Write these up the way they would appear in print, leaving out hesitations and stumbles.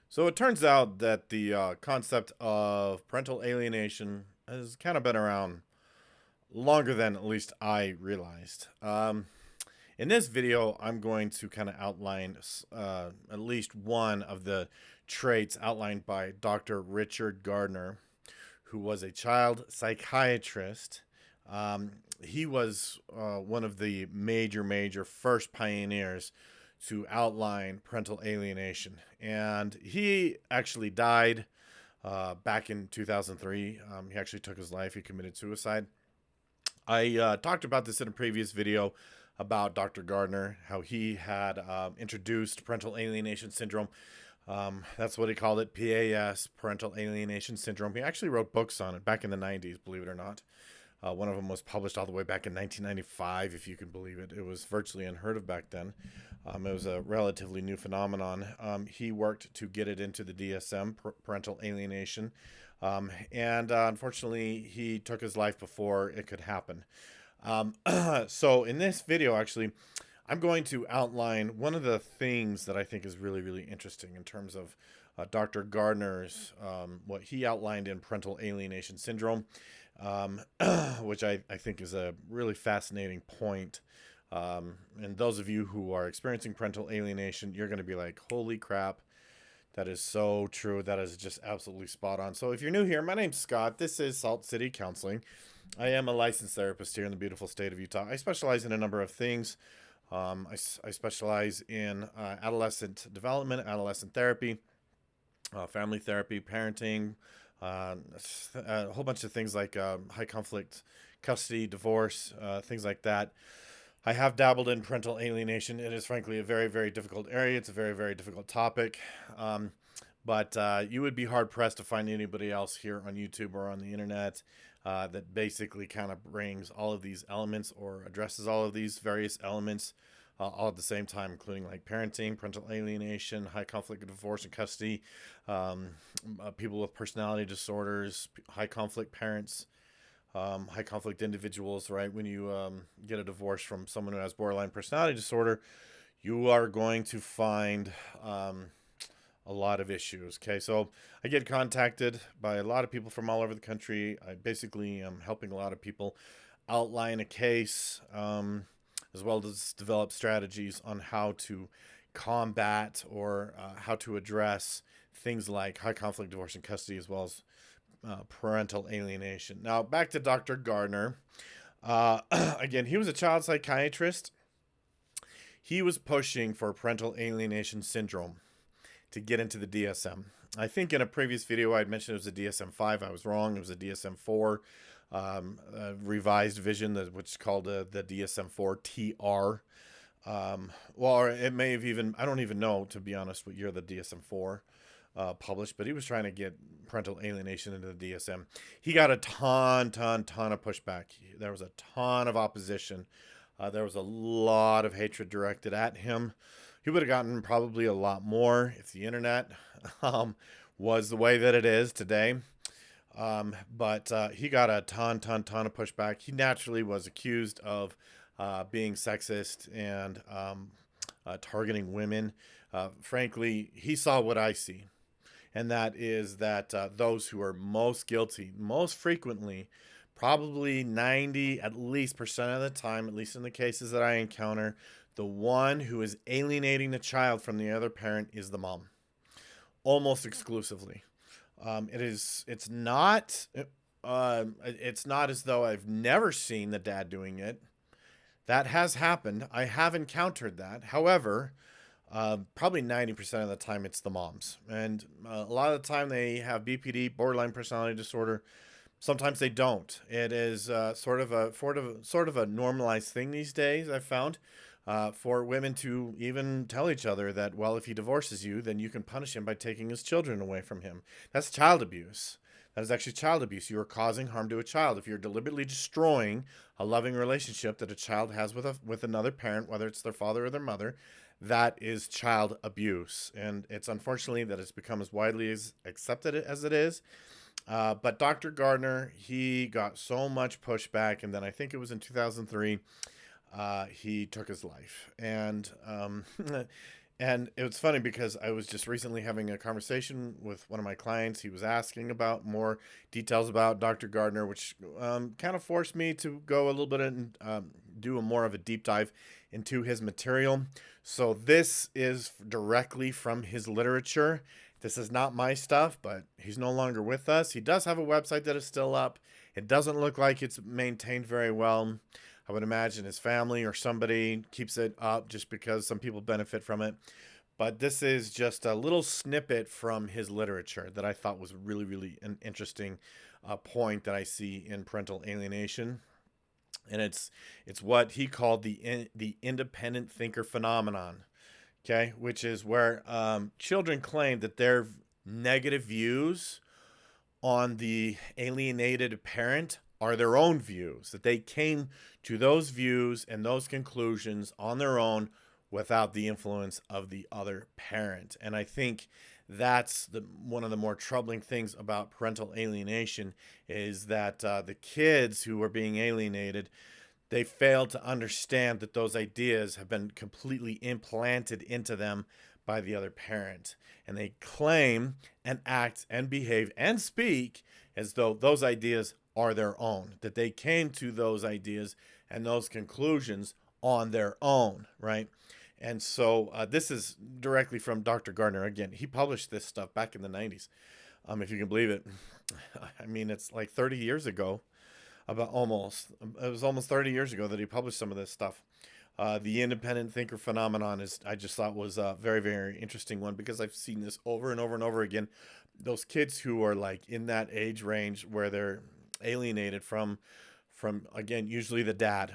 So it turns out that the concept of parental alienation has kind of been around longer than at least I realized. In this video, I'm going to kind of outline at least one of the traits outlined by Dr. Richard Gardner, who was a child psychiatrist. Um, he was one of the major first pioneers to outline parental alienation. And he actually died back in 2003. He actually took his life, he committed suicide. I talked about this in a previous video about Dr. Gardner, how he had introduced parental alienation syndrome. That's what he called it, PAS, parental alienation syndrome. He actually wrote books on it back in the 90s, believe it or not. One of them was published all the way back in 1995, if you can believe it. It was virtually unheard of back then. It was a relatively new phenomenon. He worked to get it into the DSM, parental alienation. And Unfortunately, he took his life before it could happen. So, in this video, actually, I'm going to outline one of the things that I think is really interesting in terms of Dr. Gardner's, what he outlined in parental alienation syndrome, um, which I think is a really fascinating point. And those of you who are experiencing parental alienation, you're going to be like, holy crap, that is so true. That is just absolutely spot on. So if you're new here, my name's Scott. This is Salt City Counseling. I am a licensed therapist here in the beautiful state of Utah. I specialize in a number of things. I specialize in adolescent development, adolescent therapy, family therapy, parenting, a whole bunch of things like high conflict custody, divorce, things like that. I have dabbled in parental alienation. It is frankly a very difficult area. It's a very difficult topic. But you would be hard pressed to find anybody else here on YouTube or on the internet that basically kind of brings all of these elements or addresses all of these various elements all at the same time, including like parenting, parental alienation, high conflict divorce and custody, um, people with personality disorders, high conflict parents, high conflict individuals, right? When you get a divorce from someone who has borderline personality disorder, you are going to find a lot of issues. Okay, so I get contacted by a lot of people from all over the country. I basically am helping a lot of people outline a case, as well as develop strategies on how to combat or how to address things like high conflict divorce and custody, as well as parental alienation. Now, back to Dr. Gardner. Again, he was a child psychiatrist. He was pushing for parental alienation syndrome to get into the DSM. I think in a previous video I had mentioned it was a DSM 5. I was wrong. It was a DSM 4 revised vision, which is called the DSM 4 TR. Well, it may have even, I don't even know, to be honest, what year the DSM 4 published, but he was trying to get parental alienation into the DSM. He got a ton of pushback. There was a ton of opposition. There was a lot of hatred directed at him. He would have gotten probably a lot more if the internet was the way that it is today. But he got a ton of pushback. He naturally was accused of being sexist and targeting women. Frankly, he saw what I see, and that is that those who are most guilty, most frequently, probably 90 at least percent of the time, at least in the cases that I encounter, the one who is alienating the child from the other parent is the mom, almost exclusively. It's not. It's not as though I've never seen the dad doing it. That has happened. I have encountered that. However, probably 90% of the time it's the moms. And a lot of the time they have BPD, borderline personality disorder. Sometimes they don't. It is sort of a normalized thing these days, I've found. For women to even tell each other that, well, if he divorces you, then you can punish him by taking his children away from him. That's child abuse. That is actually child abuse. You are causing harm to a child. If you're deliberately destroying a loving relationship that a child has with another parent, whether it's their father or their mother, that is child abuse. And it's unfortunately that it's become as widely as accepted as it is. But Dr. Gardner, he got so much pushback, and then I think it was in 2003, he took his life. And And it was funny because I was just recently having a conversation with one of my clients. He was asking about more details about Dr. Gardner, which kind of forced me to go a little bit and do a more of a deep dive into his material. So this is directly from his literature. This is not my stuff, but he's no longer with us. He does have a website that is still up. It doesn't look like it's maintained very well. I would imagine his family or somebody keeps it up just because some people benefit from it. But this is just a little snippet from his literature that I thought was really, really an interesting point that I see in parental alienation, and it's what he called the independent thinker phenomenon. Okay, which is where children claim that their negative views on the alienated parent are their own views, that they came to those views and those conclusions on their own without the influence of the other parent. And I think that's one of the more troubling things about parental alienation is that the kids who are being alienated, they fail to understand that those ideas have been completely implanted into them by the other parent. And they claim and act and behave and speak as though those ideas are their own, that they came to those ideas and those conclusions on their own, right? And so this is directly from Dr. Gardner. Again, he published this stuff back in the 90s, if you can believe it. I mean, it's like 30 years ago, about almost. It was almost 30 years ago that he published some of this stuff. The independent thinker phenomenon is, I just thought was a very, very interesting one because I've seen this over and over and over again. Those kids who are like in that age range where they're alienated from again, usually the dad.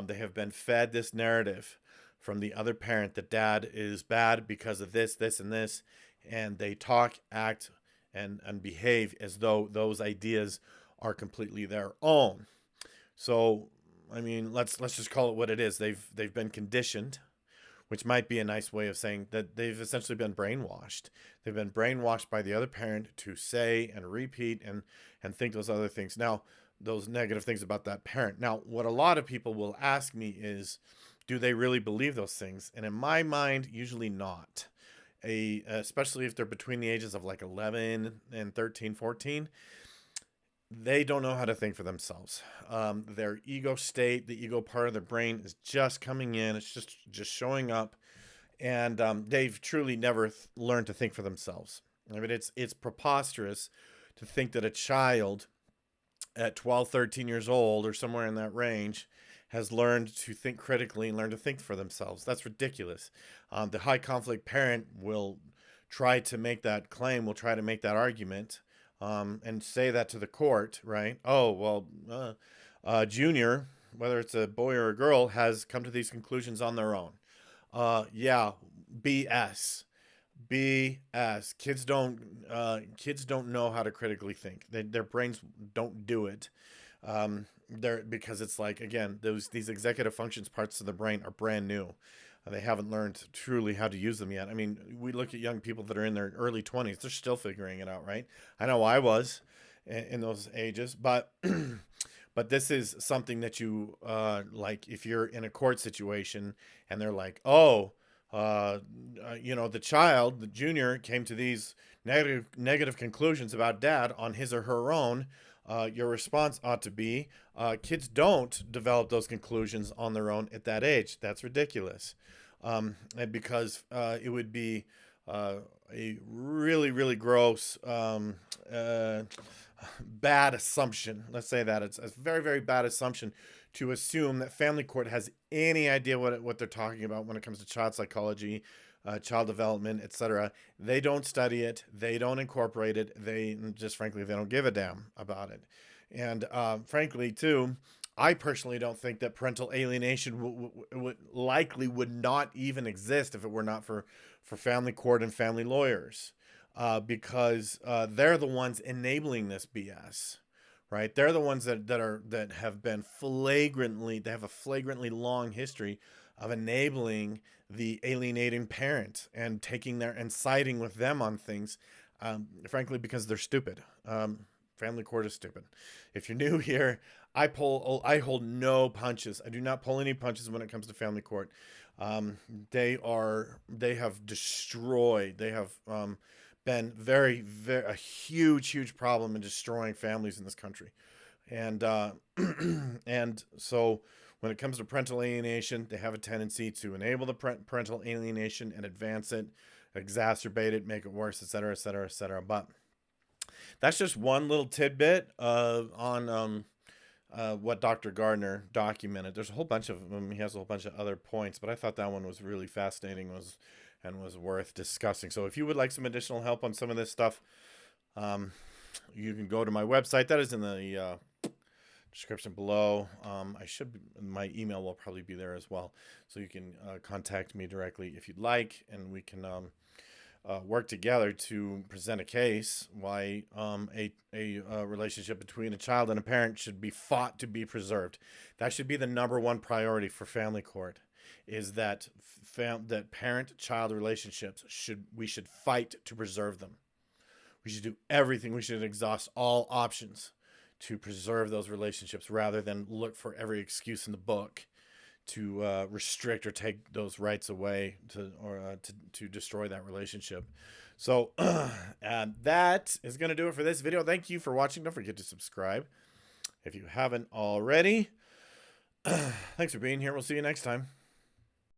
They have been fed this narrative from the other parent that dad is bad because of this, this, and this, and they talk, act, and behave as though those ideas are completely their own. So, I mean, let's just call it what it is. They've been conditioned, which might be a nice way of saying that they've essentially been brainwashed. They've been brainwashed by the other parent to say and repeat and think those other things. Now, those negative things about that parent. Now, what a lot of people will ask me is, do they really believe those things? And in my mind, usually not. Especially if they're between the ages of like 11 and 13, 14, they don't know how to think for themselves. Their ego state, the ego part of their brain is just coming in. It's just showing up, and they've truly never learned to think for themselves. I mean, it's preposterous to think that a child at 12, 13 years old or somewhere in that range has learned to think critically and learn to think for themselves. That's ridiculous. The high conflict parent will try to make that claim, will try to make that argument, and say that to the court, right? Oh, well, Junior, whether it's a boy or a girl, has come to these conclusions on their own. Yeah, BS. BS. Kids don't know how to critically think. Their brains don't do it. Because it's like, again, these executive functions parts of the brain are brand new. They haven't learned truly how to use them yet. I mean, we look at young people that are in their early 20s; they're still figuring it out, right? I know I was in those ages, but but this is something that you like if you're in a court situation and they're like, oh, the child, the junior, came to these negative conclusions about dad on his or her own. Your response ought to be, kids don't develop those conclusions on their own at that age. That's ridiculous. And because it would be a really, really gross, bad assumption. Let's say that it's a very, very bad assumption to assume that family court has any idea what they're talking about when it comes to child psychology, child development, etc. They don't study it. They don't incorporate it. They just, frankly, they don't give a damn about it. And frankly, too, I personally don't think that parental alienation would not even exist if it were not for family court and family lawyers, because they're the ones enabling this BS. Right, they're the ones that have been flagrantly. They have a flagrantly long history of enabling the alienating parent and taking their and siding with them on things, frankly, because they're stupid. Family court is stupid. If you're new here, I hold no punches. I do not pull any punches when it comes to family court. Um, they have destroyed. They have been very a huge problem in destroying families in this country. And and so when it comes to parental alienation, they have a tendency to enable the parental alienation and advance it, exacerbate it, make it worse, etc., etc., etc. But that's just one little tidbit on what Dr. Gardner documented. There's a whole bunch of them. He has a whole bunch of other points, but I thought that one was really fascinating, was worth discussing. So if you would like some additional help on some of this stuff, um, you can go to my website. That is in the description below. My email will probably be there as well, so you can contact me directly if you'd like, and we can work together to present a case why a relationship between a child and a parent should be fought to be preserved. That should be the number one priority for family court. Is that that parent-child relationships we should fight to preserve them. We should do everything. We should exhaust all options to preserve those relationships rather than look for every excuse in the book to restrict or take those rights away to destroy that relationship. So that is going to do it for this video. Thank you for watching. Don't forget to subscribe if you haven't already. Thanks for being here. We'll see you next time.